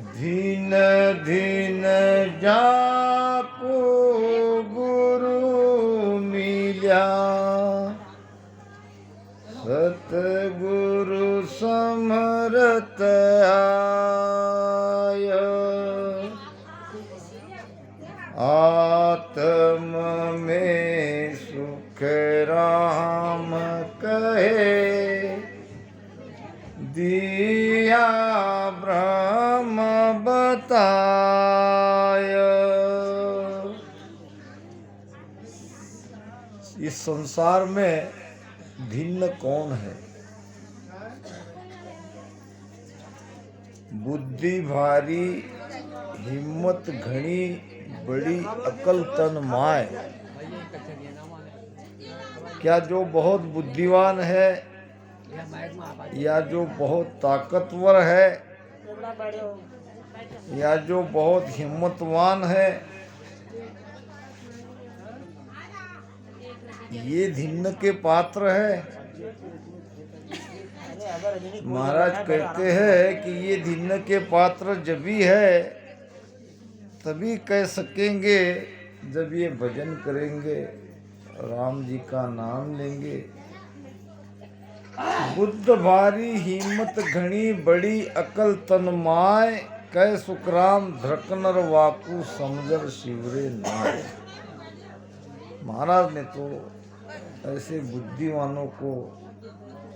धीन धीन जापो गुरु मिल्या, सतगुरु समरत आय। आत्म में सुख राम कहे, दिया ब्रह्म बताय। इस संसार में भिन्न कौन है? बुद्धि भारी, हिम्मत घनी, बड़ी अकल तन माय। क्या जो बहुत बुद्धिवान है या जो बहुत ताकतवर है या जो बहुत हिम्मतवान है, ये धिन्न के पात्र है? महाराज कहते हैं कि ये धिन्न के पात्र जब भी है तभी कह सकेंगे जब ये भजन करेंगे, राम जी का नाम लेंगे। बुद्ध भारी, हिम्मत घनी, बड़ी अकल तन माय, कह सुखराम धरकनर वाकू समझर शिवरे नाय। महाराज ने तो ऐसे बुद्धिवानों को,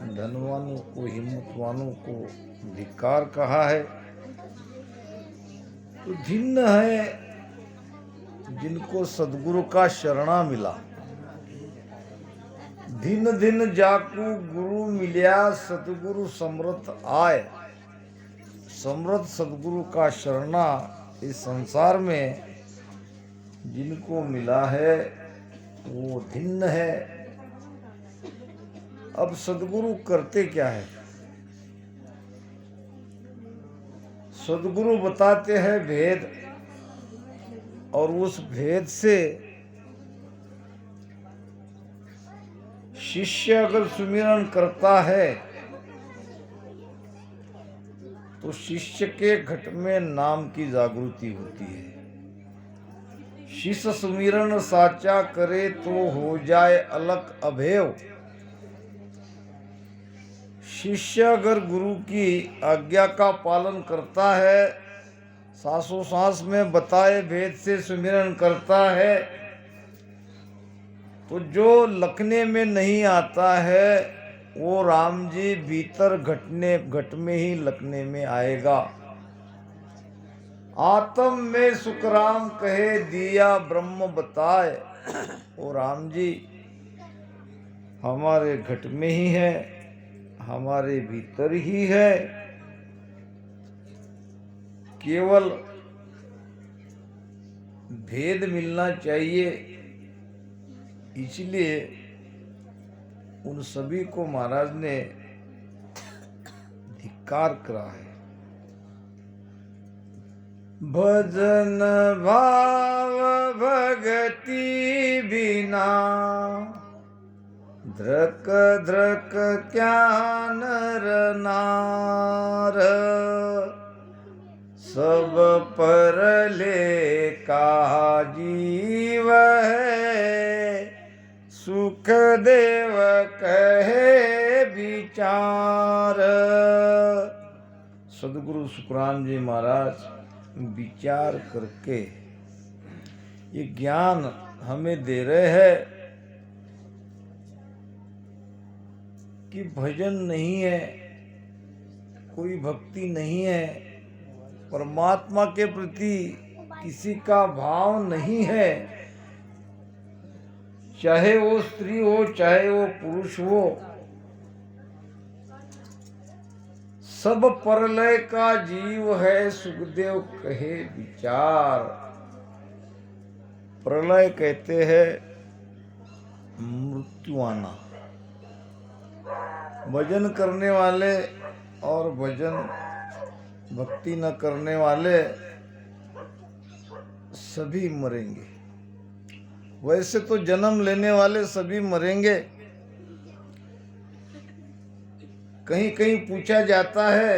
धनवानों को, हिम्मतवानों को धिक्कार कहा है। तो भिन्न है जिनको सद्गुरु का शरणा मिला। दिन दिन जाकू गुरु मिल्या, सतगुरु समृत आय। समृत सदगुरु का शरणा इस संसार में जिनको मिला है वो भिन्न है। अब सदगुरु करते क्या है? सदगुरु बताते हैं भेद, और उस भेद से शिष्य अगर सुमिरन करता है तो शिष्य के घट में नाम की जागृति होती है। शिष्य सुमिरन साचा करे तो हो जाए अलग अभेव। शिष्य अगर गुरु की आज्ञा का पालन करता है, सांसों सांस में बताए भेद से सुमिरन करता है, तो जो लखने में नहीं आता है वो राम जी भीतर घट में ही लखने में आएगा। आत्म में सुखराम कहे, दिया ब्रह्म बताए। वो राम जी हमारे घट में ही है, हमारे भीतर ही है। केवल भेद मिलना चाहिए, इसलिए उन सभी को महाराज ने धिक्कार करा है। भजन भाव भगति बिना, धृक धृक क्या नर नार। सब परले का जीव है, सुख देव कहे विचार। सदगुरु सुखराम जी महाराज विचार करके ये ज्ञान हमें दे रहे हैं कि भजन नहीं है, कोई भक्ति नहीं है, परमात्मा के प्रति किसी का भाव नहीं है, चाहे वो स्त्री हो चाहे वो पुरुष हो, सब परलय का जीव है, सुखदेव कहे विचार। प्रलय कहते हैं मृत्यु आना। भजन करने वाले और भजन भक्ति न करने वाले सभी मरेंगे। वैसे तो जन्म लेने वाले सभी मरेंगे, कहीं कहीं पूछा जाता है,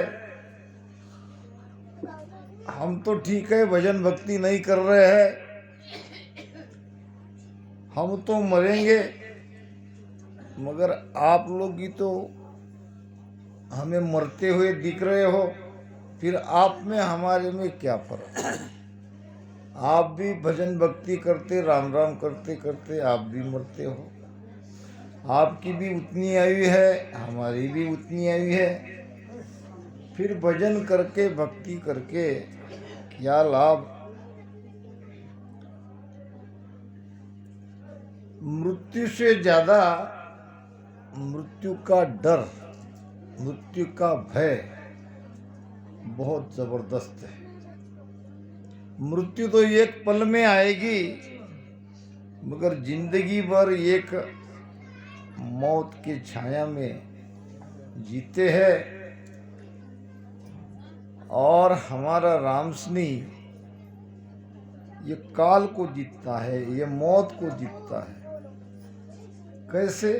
हम तो ठीक है भजन भक्ति नहीं कर रहे हैं, हम तो मरेंगे, मगर आप लोग ही तो हमें मरते हुए दिख रहे हो, फिर आप में हमारे में क्या फर्क? आप भी भजन भक्ति करते, राम राम करते करते आप भी मरते हो। आपकी भी उतनी आयु है, हमारी भी उतनी आयु है, फिर भजन करके भक्ति करके क्या लाभ? मृत्यु से ज्यादा मृत्यु का डर, मृत्यु का भय बहुत जबरदस्त है। मृत्यु तो एक पल में आएगी, मगर जिंदगी भर एक मौत की छाया में जीते हैं। और हमारा रामसनी ये काल को जीतता है, ये मौत को जीतता है। कैसे?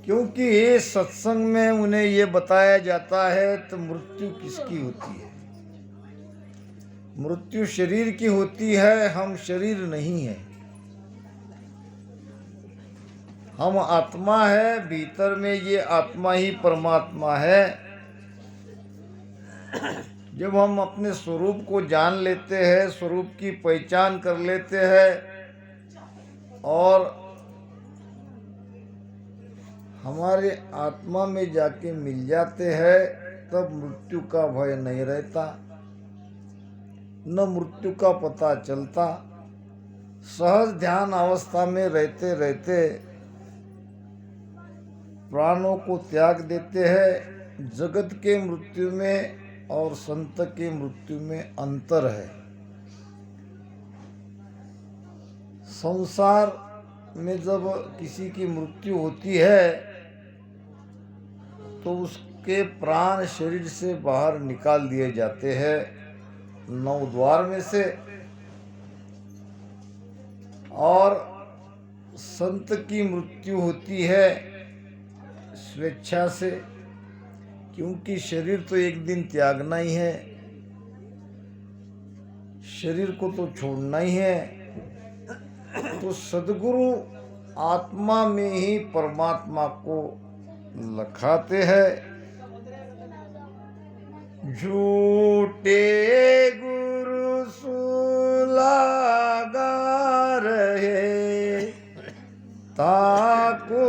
क्योंकि ये सत्संग में उन्हें ये बताया जाता है तो मृत्यु किसकी होती है? मृत्यु शरीर की होती है, हम शरीर नहीं है, हम आत्मा है, भीतर में ये आत्मा ही परमात्मा है। जब हम अपने स्वरूप को जान लेते हैं, स्वरूप की पहचान कर लेते हैं और हमारे आत्मा में जाके मिल जाते हैं, तब मृत्यु का भय नहीं रहता, न मृत्यु का पता चलता। सहज ध्यान अवस्था में रहते रहते प्राणों को त्याग देते हैं। जगत के मृत्यु में और संत के मृत्यु में अंतर है। संसार में जब किसी की मृत्यु होती है तो उसके प्राण शरीर से बाहर निकाल दिए जाते हैं 9 द्वार में से। और संत की मृत्यु होती है स्वेच्छा से, क्योंकि शरीर तो एक दिन त्यागना ही है, शरीर को तो छोड़ना ही है। तो सद्गुरु आत्मा में ही परमात्मा को लखाते हैं। झूठे गुरु सुलागा रहे, ताको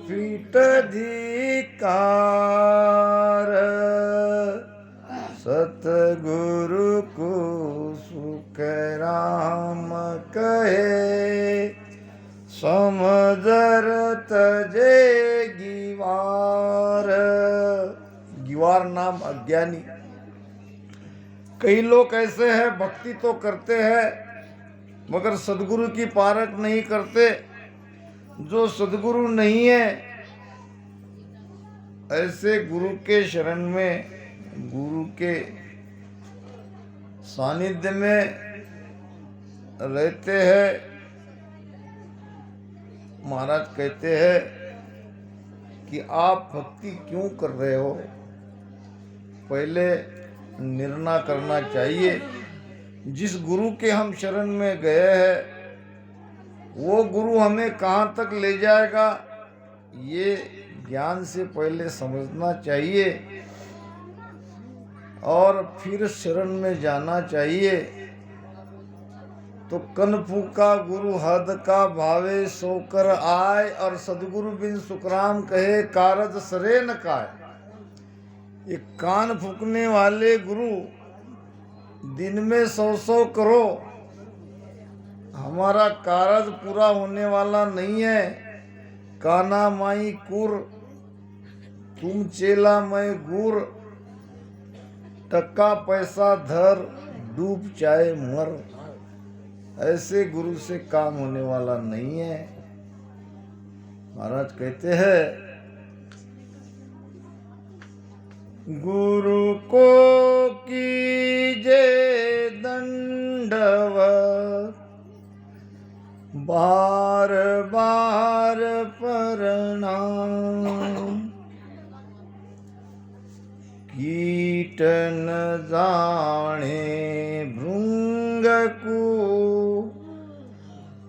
फीट धिकार, सतगुरु को सुख राम कहे, समझर तजे गिवार। गिवार नाम अज्ञानी। कई लोग ऐसे हैं, भक्ति तो करते हैं मगर सद्गुरु की पारख नहीं करते। जो सद्गुरु नहीं है, ऐसे गुरु के शरण में, गुरु के सानिध्य में रहते हैं। महाराज कहते हैं कि आप भक्ति क्यों कर रहे हो, पहले निर्णय करना चाहिए। जिस गुरु के हम शरण में गए हैं वो गुरु हमें कहाँ तक ले जाएगा, ये ज्ञान से पहले समझना चाहिए और फिर शरण में जाना चाहिए। तो कन फूका गुरु हद का भावे सोकर आए, और सदगुरु बिन सुखराम कहे कारज सरे न काय। ये कान फूकने वाले गुरु दिन में 100 करो, हमारा कारज पूरा होने वाला नहीं है। काना माई कुर, तुम चेला मैं गुर, टक्का पैसा धर, डूब चाहे मर। ऐसे गुरु से काम होने वाला नहीं है। महाराज कहते हैं, गुरु को कीजे दंडवत, बार बार प्रणाम। कीट न जाने भृंग को,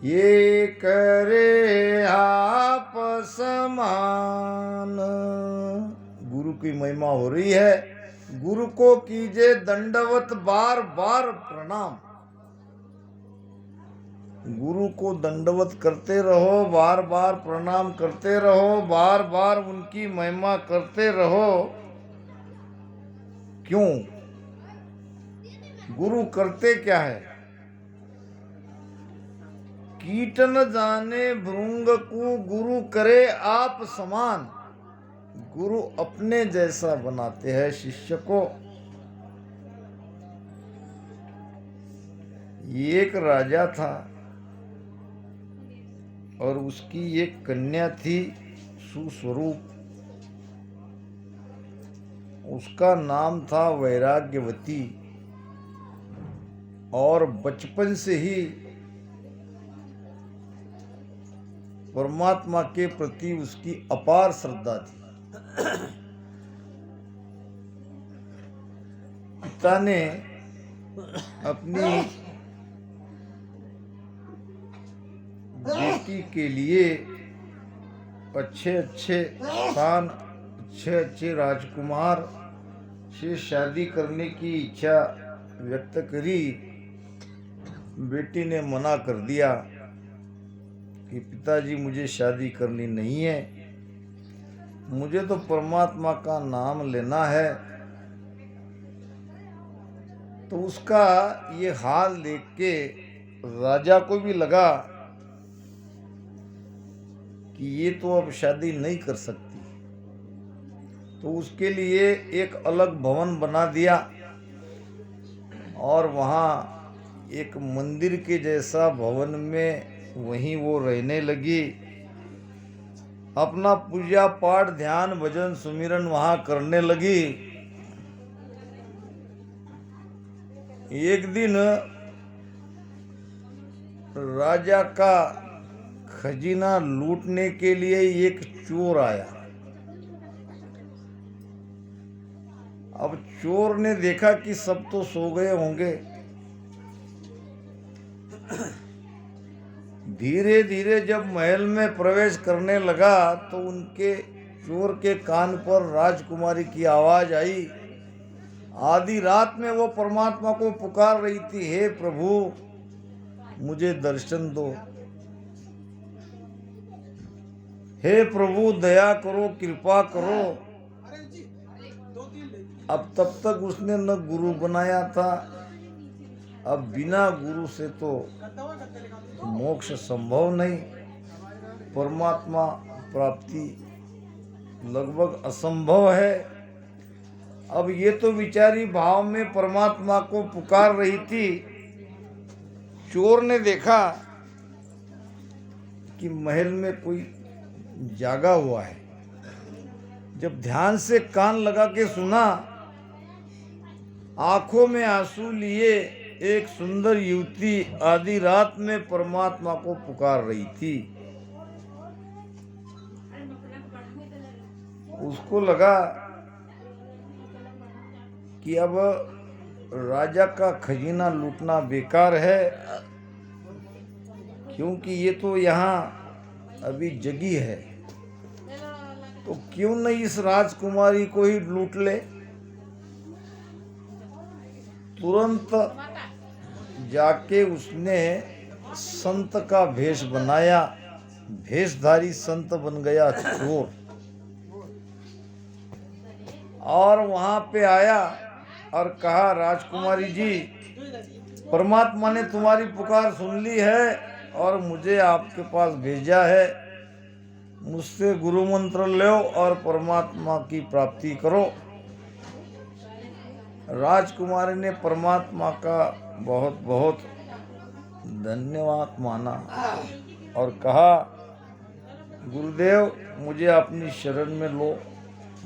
ये करे आप समान। गुरु की महिमा हो रही है। गुरु को कीजिए दंडवत बार बार प्रणाम। गुरु को दंडवत करते रहो, बार बार प्रणाम करते रहो, बार बार उनकी महिमा करते रहो। क्यों? गुरु करते क्या है? कीट न जाने भृंग को, गुरु करे आप समान। गुरु अपने जैसा बनाते हैं शिष्य को। एक राजा था और उसकी एक कन्या थी सुस्वरूप। उसका नाम था वैराग्यवती और बचपन से ही परमात्मा के प्रति उसकी अपार श्रद्धा थी। पिता ने अपनी बेटी के लिए अच्छे अच्छे स्थान, अच्छे अच्छे राजकुमार से शादी करने की इच्छा व्यक्त करी। बेटी ने मना कर दिया कि पिताजी मुझे शादी करनी नहीं है, मुझे तो परमात्मा का नाम लेना है। तो उसका ये हाल देख के राजा को भी लगा कि ये तो अब शादी नहीं कर सकती। तो उसके लिए एक अलग भवन बना दिया और वहाँ एक मंदिर के जैसा भवन में वहीं वो रहने लगी। अपना पूजा पाठ ध्यान भजन सुमिरन वहाँ करने लगी। एक दिन राजा का खजीना लूटने के लिए एक चोर आया। अब चोर ने देखा कि सब तो सो गए होंगे। धीरे धीरे जब महल में प्रवेश करने लगा तो उनके चोर के कान पर राजकुमारी की आवाज आई। आधी रात में वो परमात्मा को पुकार रही थी, हे प्रभु मुझे दर्शन दो, हे प्रभु दया करो, कृपा करो। अब तब तक उसने न गुरु बनाया था। अब बिना गुरु से तो मोक्ष संभव नहीं, परमात्मा प्राप्ति लगभग असंभव है। अब ये तो विचारी भाव में परमात्मा को पुकार रही थी। चोर ने देखा कि महल में कोई जागा हुआ है। जब ध्यान से कान लगा के सुना, आंखों में आंसू लिए एक सुंदर युवती आधी रात में परमात्मा को पुकार रही थी। उसको लगा कि अब राजा का खजीना लूटना बेकार है, क्योंकि ये तो यहाँ अभी जगी है। तो क्यों नहीं इस राजकुमारी को ही लूट ले। तुरंत जाके उसने संत का भेष बनाया, भेषधारी संत बन गया चोर, और वहां पे आया और कहा, राजकुमारी जी परमात्मा ने तुम्हारी पुकार सुन ली है और मुझे आपके पास भेजा है। मुझसे गुरु मंत्र लो और परमात्मा की प्राप्ति करो। राजकुमारी ने परमात्मा का बहुत बहुत धन्यवाद माना और कहा, गुरुदेव मुझे अपनी शरण में लो,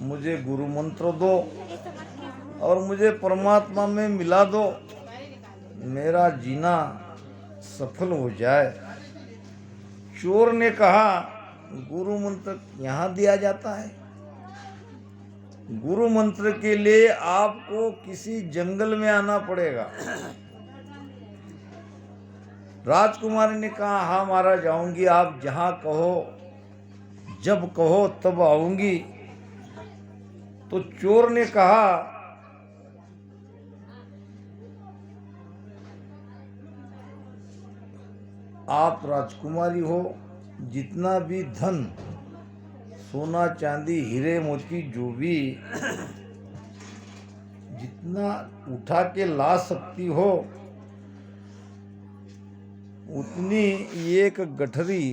मुझे गुरु मंत्र दो और मुझे परमात्मा में मिला दो, मेरा जीना सफल हो जाए। चोर ने कहा, गुरु मंत्र यहाँ दिया जाता है, गुरु मंत्र के लिए आपको किसी जंगल में आना पड़ेगा। राजकुमारी ने कहा, हाँ महाराज आऊंगी, आप जहां कहो जब कहो तब आऊंगी। तो चोर ने कहा, आप राजकुमारी हो, जितना भी धन सोना चांदी हीरे मोती जो भी जितना उठा के ला सकती हो उतनी एक गठरी